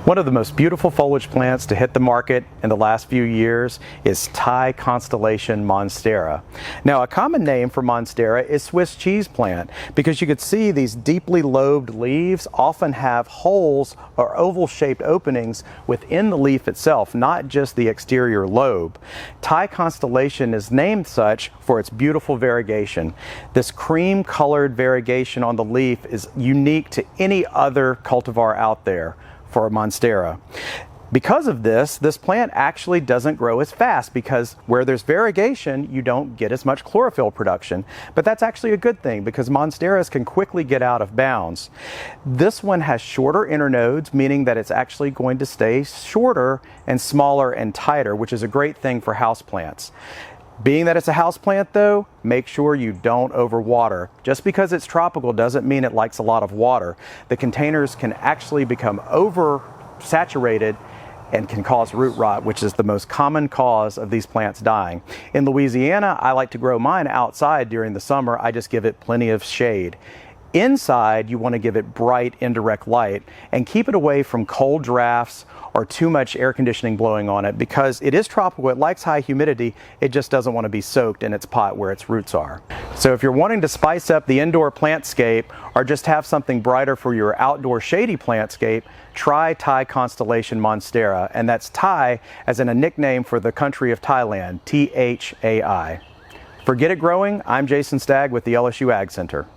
One of the most beautiful foliage plants to hit the market in the last few years is Thai Constellation Monstera. Now, a common name for Monstera is Swiss cheese plant because you could see these deeply lobed leaves often have holes or oval-shaped openings within the leaf itself, not just the exterior lobe. Thai Constellation is named such for its beautiful variegation. This cream-colored variegation on the leaf is unique to any other cultivar out there for Monstera. Because of this plant actually doesn't grow as fast because where there's variegation, you don't get as much chlorophyll production. But that's actually a good thing because Monsteras can quickly get out of bounds. This one has shorter internodes, meaning that it's actually going to stay shorter and smaller and tighter, which is a great thing for houseplants. Being that it's a houseplant though, make sure you don't overwater. Just because it's tropical doesn't mean it likes a lot of water. The containers can actually become oversaturated and can cause root rot, which is the most common cause of these plants dying. In Louisiana, I like to grow mine outside during the summer. I just give it plenty of shade. Inside, you want to give it bright, indirect light and keep it away from cold drafts or too much air conditioning blowing on it because it is tropical, it likes high humidity, it just doesn't want to be soaked in its pot where its roots are. So if you're wanting to spice up the indoor plantscape or just have something brighter for your outdoor shady plantscape, try Thai Constellation Monstera, and that's Thai as in a nickname for the country of Thailand, Thai. For Get It Growing, I'm Jason Stagg with the LSU AgCenter.